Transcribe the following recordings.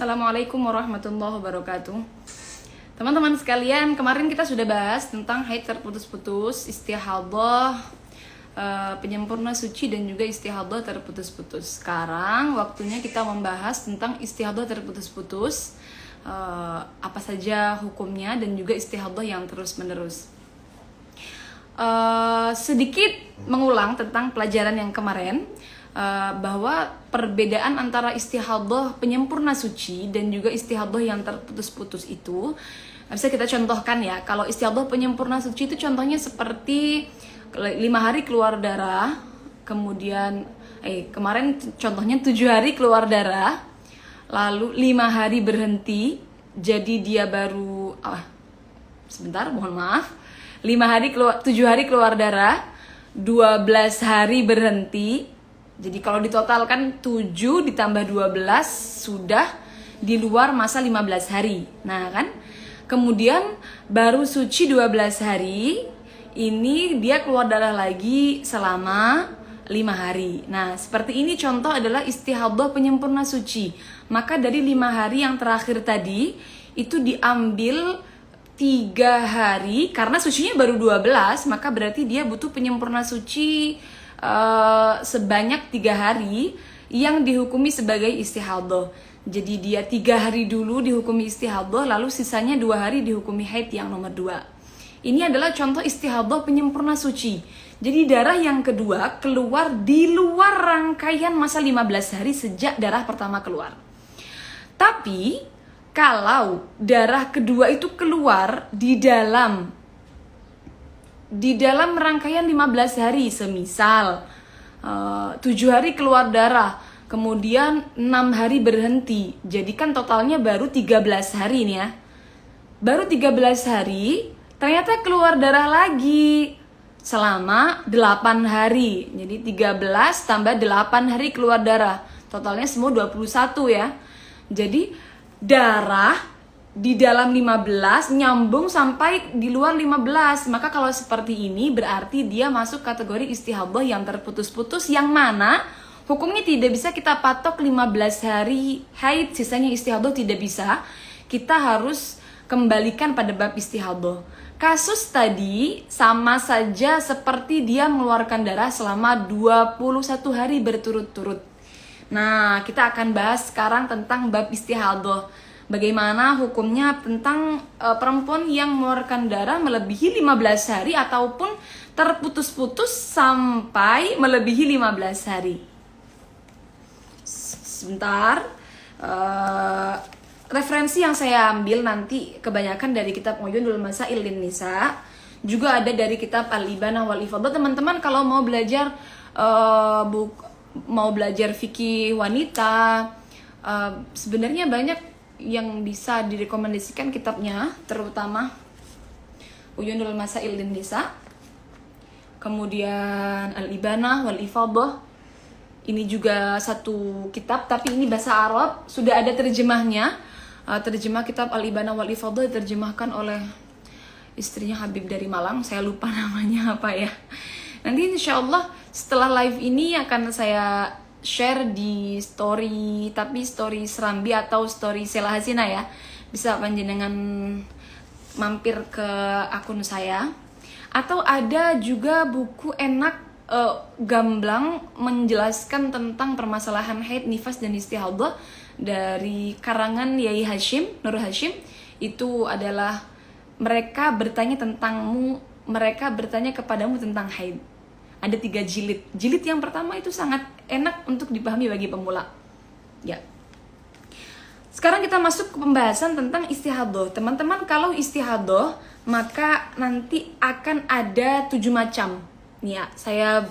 Assalamualaikum warahmatullahi wabarakatuh. Teman-teman sekalian, kemarin kita sudah bahas tentang haid terputus-putus, istihadah, penyempurna suci dan juga istihadah terputus-putus. Sekarang waktunya kita membahas tentang istihadah terputus-putus, apa saja hukumnya dan juga istihadah yang terus-menerus. Sedikit mengulang tentang pelajaran yang kemarin, bahwa perbedaan antara istihadah penyempurna suci dan juga istihadah yang terputus-putus itu bisa kita contohkan ya. Kalau istihadah penyempurna suci itu contohnya seperti 5 hari keluar darah, kemudian kemarin contohnya 7 hari keluar darah, lalu 5 hari berhenti, jadi dia baru 5 hari keluar, 7 hari keluar darah, 12 hari berhenti. Jadi kalau ditotalkan 7 ditambah 12 sudah di luar masa 15 hari. Nah kan, kemudian baru suci 12 hari, ini dia keluar darah lagi selama 5 hari. Nah seperti ini contoh adalah istihadah penyempurna suci. Maka dari 5 hari yang terakhir tadi, itu diambil 3 hari, karena sucinya baru 12, maka berarti dia butuh penyempurna suci sebanyak 3 hari yang dihukumi sebagai istihadah. Jadi dia 3 hari dulu dihukumi istihadah, lalu sisanya 2 hari dihukumi haid yang nomor 2. Ini adalah contoh istihadah penyempurna suci. Jadi darah yang kedua keluar di luar rangkaian masa 15 hari sejak darah pertama keluar. Tapi kalau darah kedua itu keluar di dalam rangkaian 15 hari, semisal 7 hari keluar darah, kemudian 6 hari berhenti, jadi kan totalnya baru 13 hari nih ya. Baru 13 hari, ternyata keluar darah lagi selama 8 hari. Jadi 13 tambah 8 hari keluar darah, totalnya semua 21 ya. Jadi darah di dalam 15 nyambung sampai di luar 15. Maka kalau seperti ini berarti dia masuk kategori istihadah yang terputus-putus, yang mana hukumnya tidak bisa kita patok 15 hari haid, sisanya istihadah, tidak bisa. Kita harus kembalikan pada bab istihadah. Kasus tadi sama saja seperti dia mengeluarkan darah selama 21 hari berturut-turut. Nah, kita akan bahas sekarang tentang bab istihadah. Bagaimana hukumnya tentang perempuan yang mengeluarkan darah melebihi 15 hari ataupun terputus-putus sampai melebihi 15 hari. Sebentar, referensi yang saya ambil nanti kebanyakan dari kitab Uyunul Masail Nisa, juga ada dari kitab Al-Ibanah wal Ifadah. Teman-teman kalau mau belajar fikih wanita, sebenarnya banyak yang bisa direkomendasikan kitabnya, terutama Uyunul Masail Nisa, kemudian Al-Ibanah wal Ifadah. Ini juga satu kitab, tapi ini bahasa Arab, sudah ada terjemahnya. Terjemah kitab Al-Ibanah wal Ifadah diterjemahkan oleh istrinya Habib dari Malang, saya lupa namanya apa ya. Nanti insya Allah setelah live ini akan saya share di story, tapi story Serambi atau story Sela Hasina ya. Bisa panjenengan mampir ke akun saya. Atau ada juga buku enak gamblang menjelaskan tentang permasalahan haid, nifas dan istihadah dari karangan Yai Hashim, Nur Hashim. Itu adalah mereka bertanya kepadamu tentang haid. Ada 3 jilid. Jilid yang pertama itu sangat enak untuk dipahami bagi pemula. Ya. Sekarang kita masuk ke pembahasan tentang istihadah. Teman-teman, kalau istihadah maka nanti akan ada 7 macam. Nih ya, saya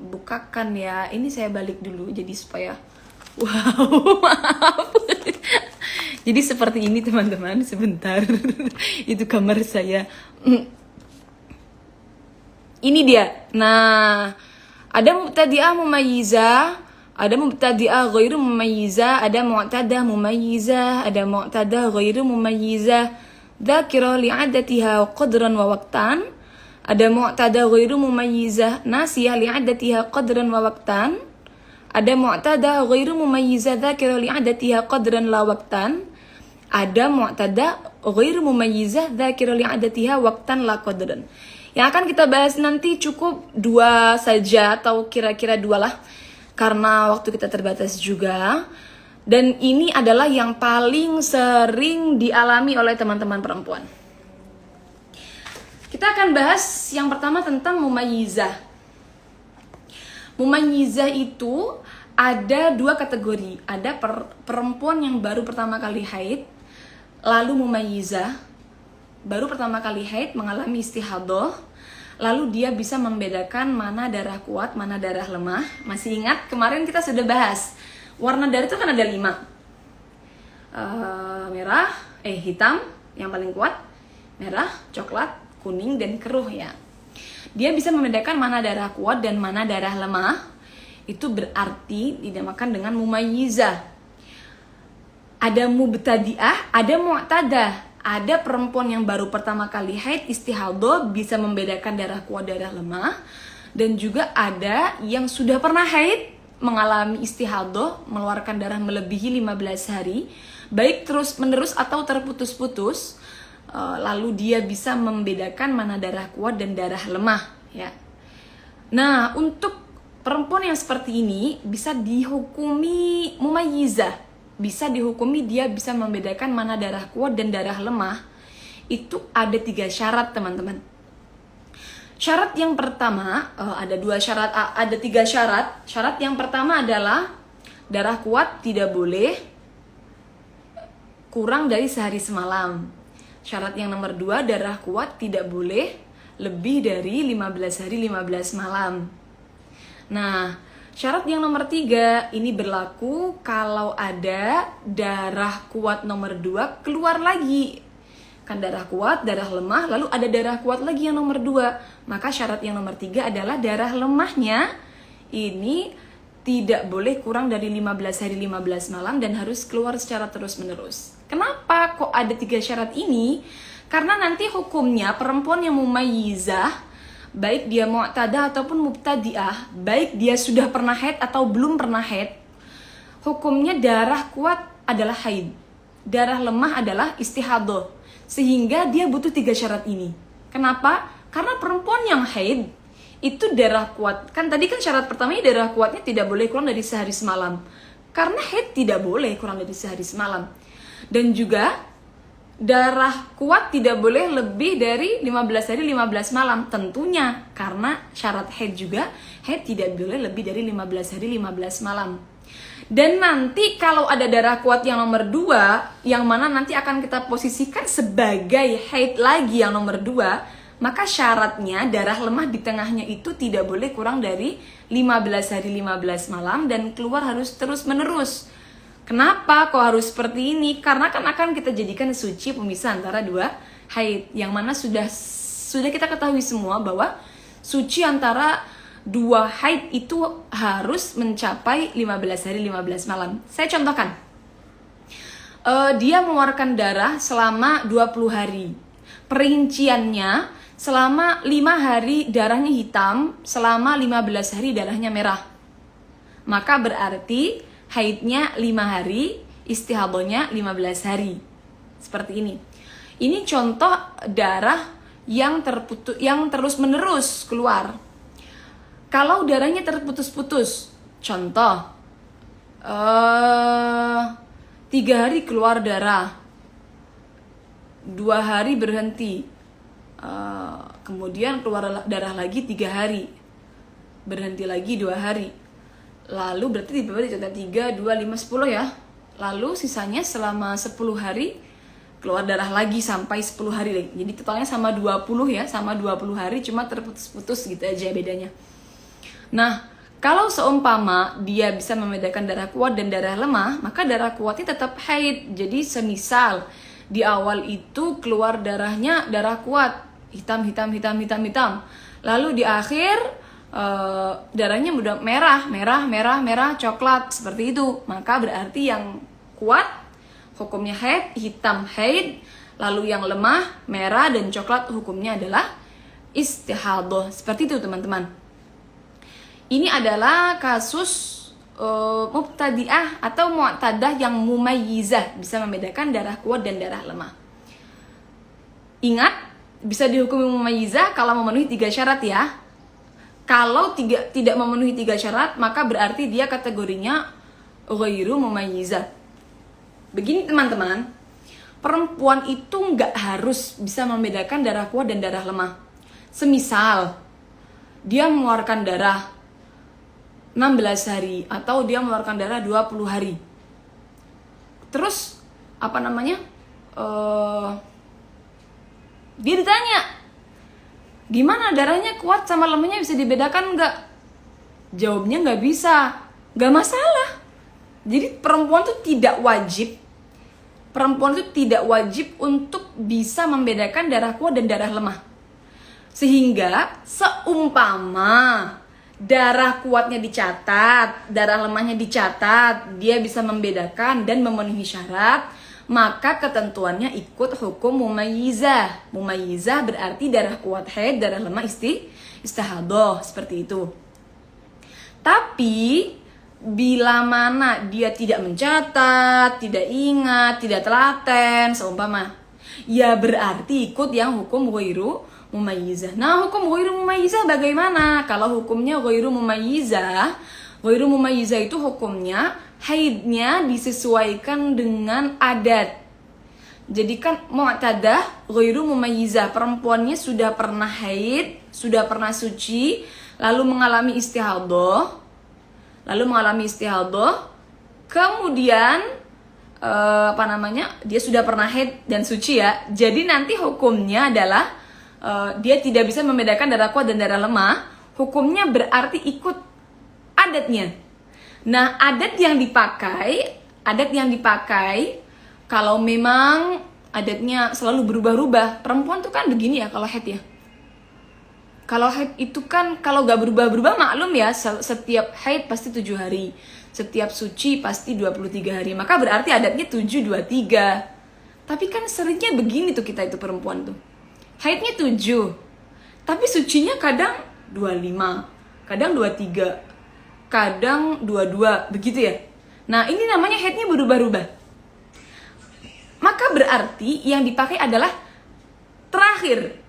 bukakan ya. Ini saya balik dulu jadi supaya maaf. Jadi seperti ini teman-teman, sebentar. Itu kamar saya. Ini dia. Nah, ada mubtadi'ah mumayyizah, ada mubtadi'ah ghairu mumayyizah, ada mu'tadah mumayyizah, ada mu'tadah ghairu mumayyizah, dzakira li'addatiha qadran wa waqtan, ada mu'tadah ghairu mumayyizah, nasiyah li'addatiha qadran wa waqtan, ada mu'tada ghairu mumayyiza dzakira li'adatiha qadran la waqtan, ada mu'tada ghairu mumayyiza dzakira li'adatiha waqtan la qadran. Yang akan kita bahas nanti cukup 2 saja atau kira-kira 2 lah, karena waktu kita terbatas juga. Dan ini adalah yang paling sering dialami oleh teman-teman perempuan. Kita akan bahas yang pertama tentang mumayyizah. Mumayyizah itu ada 2 kategori. Ada perempuan yang baru pertama kali haid, lalu mumayyizah, baru pertama kali haid mengalami istihadah, lalu dia bisa membedakan mana darah kuat, mana darah lemah. Masih ingat kemarin kita sudah bahas warna darah itu kan ada 5. Hitam yang paling kuat, merah, coklat, kuning, dan keruh ya. Dia bisa membedakan mana darah kuat dan mana darah lemah. Itu berarti dinamakan dengan mumayyizah. Ada mubtadi'ah, ada mu'tadah. Ada perempuan yang baru pertama kali haid istihadah bisa membedakan darah kuat, darah lemah. Dan juga ada yang sudah pernah haid, mengalami istihadah, mengeluarkan darah melebihi 15 hari, baik terus menerus atau terputus-putus. Lalu dia bisa membedakan mana darah kuat dan darah lemah ya. Nah, untuk perempuan yang seperti ini bisa dihukumi mumayyizah, bisa dihukumi dia bisa membedakan mana darah kuat dan darah lemah. Itu ada 3 syarat teman-teman. Syarat yang pertama, ada 3 syarat. Syarat yang pertama adalah darah kuat tidak boleh kurang dari sehari semalam. Syarat yang nomor 2, darah kuat tidak boleh lebih dari 15 hari 15 malam. Nah, syarat yang nomor 3 ini berlaku kalau ada darah kuat nomor 2 keluar lagi. Kan darah kuat, darah lemah, lalu ada darah kuat lagi yang nomor 2. Maka syarat yang nomor 3 adalah darah lemahnya ini tidak boleh kurang dari 15 hari 15 malam dan harus keluar secara terus-menerus. Kenapa kok ada 3 syarat ini? Karena nanti hukumnya perempuan yang mumayyizah, baik dia mu'tadah ataupun mubtadi'ah, baik dia sudah pernah haid atau belum pernah haid, hukumnya darah kuat adalah haid, darah lemah adalah istihadah. Sehingga dia butuh 3 syarat ini. Kenapa? Karena perempuan yang haid itu darah kuat. Kan tadi kan syarat pertamanya darah kuatnya tidak boleh kurang dari sehari semalam. Karena haid tidak boleh kurang dari sehari semalam. Dan juga darah kuat tidak boleh lebih dari 15 hari 15 malam. Tentunya karena syarat haid juga, haid tidak boleh lebih dari 15 hari 15 malam. Dan nanti kalau ada darah kuat yang nomor 2, yang mana nanti akan kita posisikan sebagai haid lagi yang nomor 2, maka syaratnya darah lemah di tengahnya itu tidak boleh kurang dari 15 hari 15 malam dan keluar harus terus menerus. Kenapa kok harus seperti ini? Karena kan akan kita jadikan suci pemisah antara 2 haid, yang mana sudah kita ketahui semua bahwa suci antara 2 haid itu harus mencapai 15 hari 15 malam. Saya contohkan, dia mengeluarkan darah selama 20 hari. Perinciannya, selama 5 hari darahnya hitam, selama 15 hari darahnya merah. Maka berarti haidnya 5 hari, istihadahnya 15 hari. Seperti ini. Ini contoh darah yang terus menerus keluar. Kalau darahnya terputus-putus, contoh 3 hari keluar darah, 2 hari berhenti, kemudian keluar darah lagi 3 hari, berhenti lagi 2 hari, lalu berarti dibagi contoh 3, 2, 5, 10 ya. Lalu sisanya selama 10 hari keluar darah lagi sampai 10 hari lagi. Jadi totalnya sama 20 ya, sama 20 hari, cuma terputus-putus gitu aja bedanya. Nah, kalau seumpama dia bisa membedakan darah kuat dan darah lemah, maka darah kuatnya tetap haid. Jadi semisal di awal itu keluar darahnya darah kuat, hitam. Lalu di akhir darahnya udah merah, coklat, seperti itu. Maka berarti yang kuat hukumnya haid, hitam haid. Lalu yang lemah, merah dan coklat hukumnya adalah istihadah. Seperti itu teman-teman. Ini adalah kasus mubtadi'ah atau mu'tadah yang mumayyizah, bisa membedakan darah kuat dan darah lemah. Ingat, bisa dihukumi mumayyizah kalau memenuhi 3 syarat ya. Kalau tidak memenuhi 3 syarat, maka berarti dia kategorinya ghairu mumayyizah. Begini teman-teman, perempuan itu nggak harus bisa membedakan darah kuat dan darah lemah. Semisal, dia mengeluarkan darah 16 hari atau dia mengeluarkan darah 20 hari. Terus, dia ditanya, gimana darahnya kuat sama lemahnya bisa dibedakan nggak? Jawabnya nggak bisa, nggak masalah. Jadi perempuan itu tidak wajib untuk bisa membedakan darah kuat dan darah lemah. Sehingga seumpama darah kuatnya dicatat, darah lemahnya dicatat, dia bisa membedakan dan memenuhi syarat, maka ketentuannya ikut hukum mumayyizah. Mumayyizah berarti darah kuat haid, darah lemah istihadah, seperti itu. Tapi bila mana dia tidak mencatat, tidak ingat, tidak telaten, seumpama, ya berarti ikut yang hukum ghairu mumayyizah. Nah, hukum ghairu mumayyizah bagaimana? Kalau hukumnya ghairu mumayyizah itu hukumnya haidnya disesuaikan dengan adat. Jadi kan mu'tadah ghairu mumayyizah, perempuannya sudah pernah haid, sudah pernah suci, lalu mengalami istihadah, kemudian dia sudah pernah haid dan suci ya. Jadi nanti hukumnya adalah dia tidak bisa membedakan darah kuat dan darah lemah. Hukumnya berarti ikut adatnya. Nah, adat yang dipakai kalau memang adatnya selalu berubah-ubah. Perempuan tuh kan begini ya kalau haid ya. Kalau haid itu kan kalau gak berubah-berubah maklum ya, setiap haid pasti 7 hari. Setiap suci pasti 23 hari. Maka berarti adatnya 7-23. Tapi kan seringnya begini tuh kita itu perempuan tuh. Haidnya 7. Tapi sucinya kadang 25, kadang 23, kadang 22, begitu ya. Nah, ini namanya haidnya berubah-ubah. Maka berarti yang dipakai adalah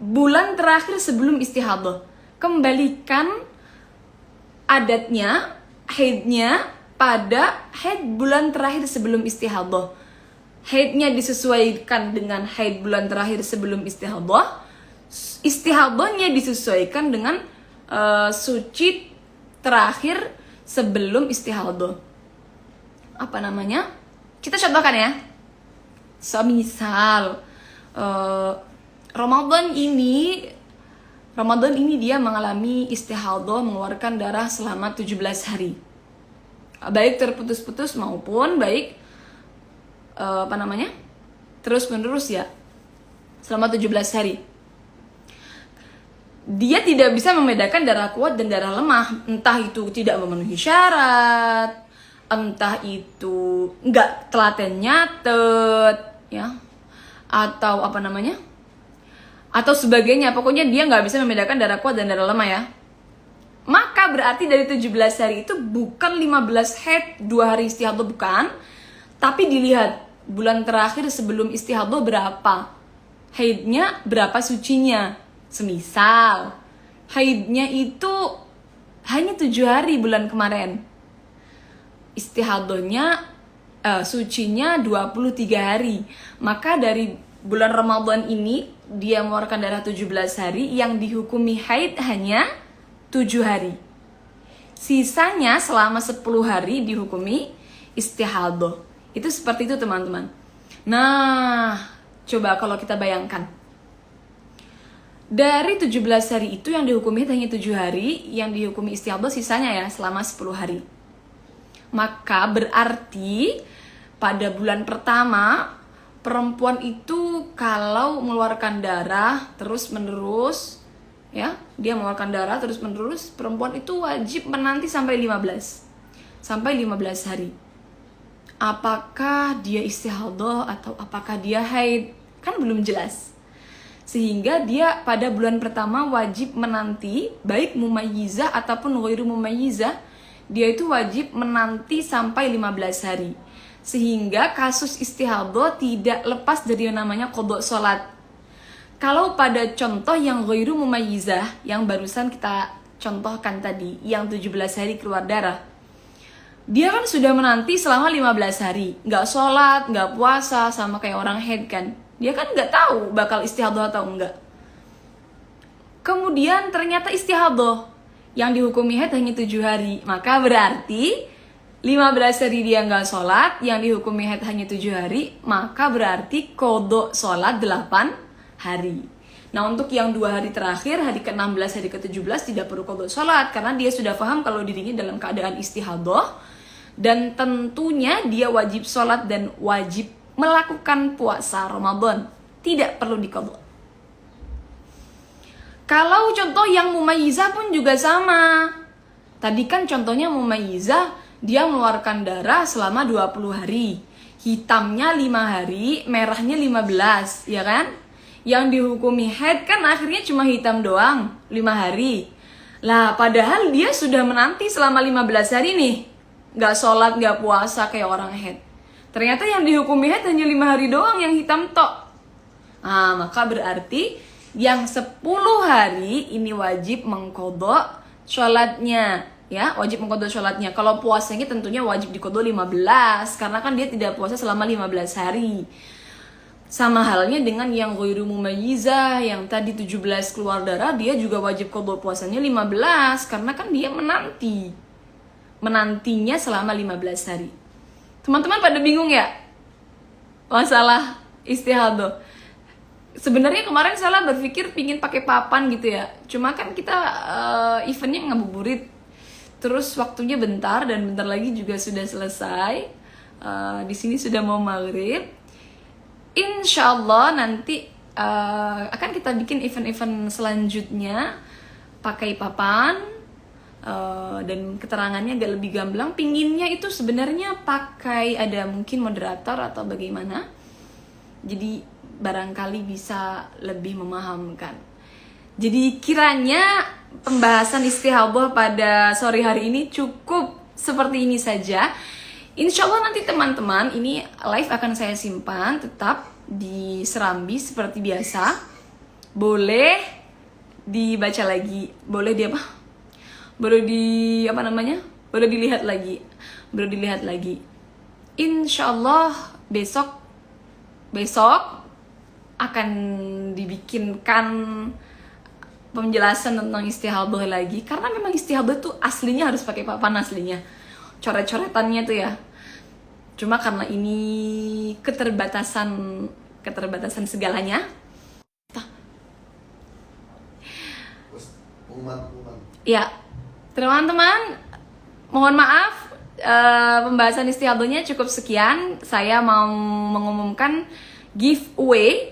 bulan terakhir sebelum istihadah. Kembalikan adatnya, haidnya pada haid bulan terakhir sebelum istihadah. Haidnya disesuaikan dengan haid bulan terakhir sebelum istihadah. Istihadahnya disesuaikan dengan suci terakhir sebelum istihadah. Kita contohkan ya. Semisal Ramadan ini dia mengalami istihadah, mengeluarkan darah selama 17 hari. Baik terputus-putus maupun baik terus menerus ya, selama 17 hari. Dia tidak bisa membedakan darah kuat dan darah lemah. Entah itu tidak memenuhi syarat, entah itu nggak telaten nyatet ya, atau atau sebagainya. Pokoknya dia nggak bisa membedakan darah kuat dan darah lemah ya. Maka berarti dari 17 hari itu bukan 15 haid, 2 hari istihadah, bukan. Tapi dilihat bulan terakhir sebelum istihadah berapa haidnya, berapa sucinya. Semisal haidnya itu hanya 7 hari bulan kemarin, istihadahnya sucinya 23 hari. Maka dari bulan Ramadan ini dia mengeluarkan darah 17 hari, yang dihukumi haid hanya 7 hari. Sisanya selama 10 hari dihukumi istihadah. Itu seperti itu teman-teman. Nah, coba kalau kita bayangkan, dari 17 hari itu yang dihukumi hanya 7 hari, yang dihukumi istihadah sisanya ya selama 10 hari. Maka berarti pada bulan pertama perempuan itu kalau mengeluarkan darah terus-menerus ya, dia mengeluarkan darah terus-menerus, perempuan itu wajib menanti sampai 15 hari. Apakah dia istihadah atau apakah dia haid? Kan belum jelas. Sehingga dia pada bulan pertama wajib menanti, baik mumayyizah ataupun ghairu mumayyizah, dia itu wajib menanti sampai 15 hari. Sehingga kasus istihadah tidak lepas dari yang namanya qadha sholat. Kalau pada contoh yang ghairu mumayyizah, yang barusan kita contohkan tadi, yang 17 hari keluar darah, dia kan sudah menanti selama 15 hari, nggak sholat, nggak puasa, sama kayak orang haid kan. Dia kan nggak tahu bakal istihadah atau enggak. Kemudian ternyata istihadah, yang dihukumi haid hanya 7 hari, maka berarti 15 hari dia nggak sholat, yang dihukumi haid hanya 7 hari, maka berarti qadha sholat 8 hari. Nah, untuk yang 2 hari terakhir, hari ke-16, hari ke-17 tidak perlu qadha sholat, karena dia sudah paham kalau dirinya dalam keadaan istihadah, dan tentunya dia wajib sholat dan wajib melakukan puasa Ramadan, tidak perlu diqadha. Kalau contoh yang mumayyizah pun juga sama. Tadi kan contohnya mumayyizah, dia mengeluarkan darah selama 20 hari. Hitamnya 5 hari, merahnya 15, ya kan? Yang dihukumi haid kan akhirnya cuma hitam doang, 5 hari. Lah, padahal dia sudah menanti selama 15 hari nih. Gak sholat, gak puasa kayak orang haid. Ternyata yang dihukumi haid hanya 5 hari doang yang hitam tok. Nah, maka berarti yang 10 hari ini wajib mengqadha sholatnya, ya, wajib mengqadha sholatnya. Kalau puasanya tentunya wajib diqadha 15, karena kan dia tidak puasa selama 15 hari. Sama halnya dengan yang ghairu mumayyizah, yang tadi 17 keluar darah, dia juga wajib qadha puasanya 15, karena kan dia menantinya selama 15 hari. Teman-teman pada bingung ya masalah istihadah? Sebenarnya kemarin Salah berpikir pingin pakai papan gitu ya. Cuma kan kita eventnya ngabuburit, terus waktunya bentar dan bentar lagi juga sudah selesai. Di sini sudah mau maghrib. Insya Allah nanti akan kita bikin event-event selanjutnya pakai papan, dan keterangannya agak lebih gamblang. Pinginnya itu sebenarnya pakai ada mungkin moderator atau bagaimana. Jadi barangkali bisa lebih memahamkan. Jadi kiranya pembahasan istihadah pada sore hari ini cukup seperti ini saja. Insya Allah nanti teman-teman, ini live akan saya simpan tetap di Serambi seperti biasa. Boleh dibaca lagi, boleh boleh dilihat lagi. Insya Allah besok akan dibikinkan penjelasan tentang istihadah lagi, karena memang istihadah tuh aslinya harus pakai papan aslinya, coret-coretannya tuh ya. Cuma karena ini keterbatasan segalanya. Ya, teman-teman, mohon maaf, pembahasan istihadahnya cukup sekian. Saya mau mengumumkan giveaway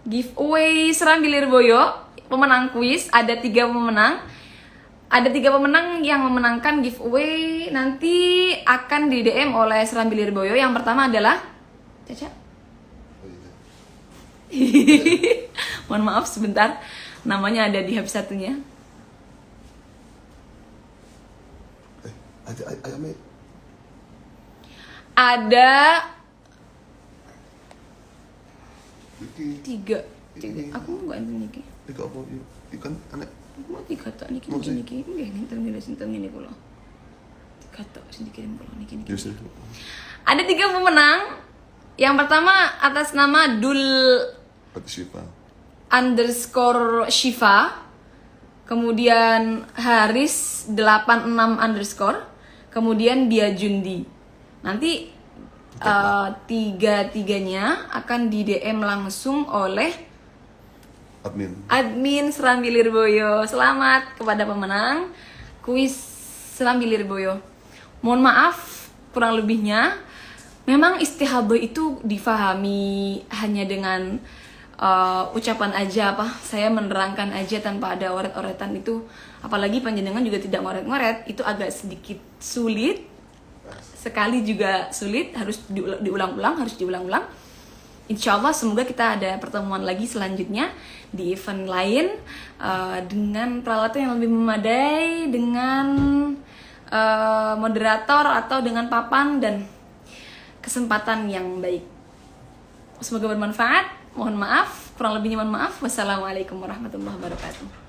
giveaway Serambi Lirboyo, pemenang kuis. Ada 3 pemenang yang memenangkan giveaway, nanti akan di DM oleh Serambi Lirboyo. Yang pertama adalah Caca. Mohon maaf sebentar, namanya ada di HP satunya. Ada 3. Aku nggak niki. Tiga apa? Ikan anak. Mau 3 tak niki niki. Nggih, sinten ngene kula. 3 tak sing dikirim kula niki. Ada 3 pemenang. Yang pertama atas nama Dul _Shifa. Kemudian Haris 86 _ kemudian Biajundi. Nanti 3-tiganya akan di DM langsung oleh admin Serambi Lirboyo. Selamat kepada pemenang kuis Serambi Lirboyo. Mohon maaf kurang lebihnya. Memang istihadah itu difahami hanya dengan ucapan aja, saya menerangkan aja tanpa ada oret-oretan itu. Apalagi panjenengan juga tidak ngoret-ngoret, itu agak sedikit sulit. Sekali juga sulit, harus diulang-ulang. Insya Allah semoga kita ada pertemuan lagi selanjutnya di event lain dengan peralatan yang lebih memadai, dengan moderator atau dengan papan dan kesempatan yang baik. Semoga bermanfaat. Mohon maaf, kurang lebihnya mohon maaf. Wassalamualaikum warahmatullahi wabarakatuh.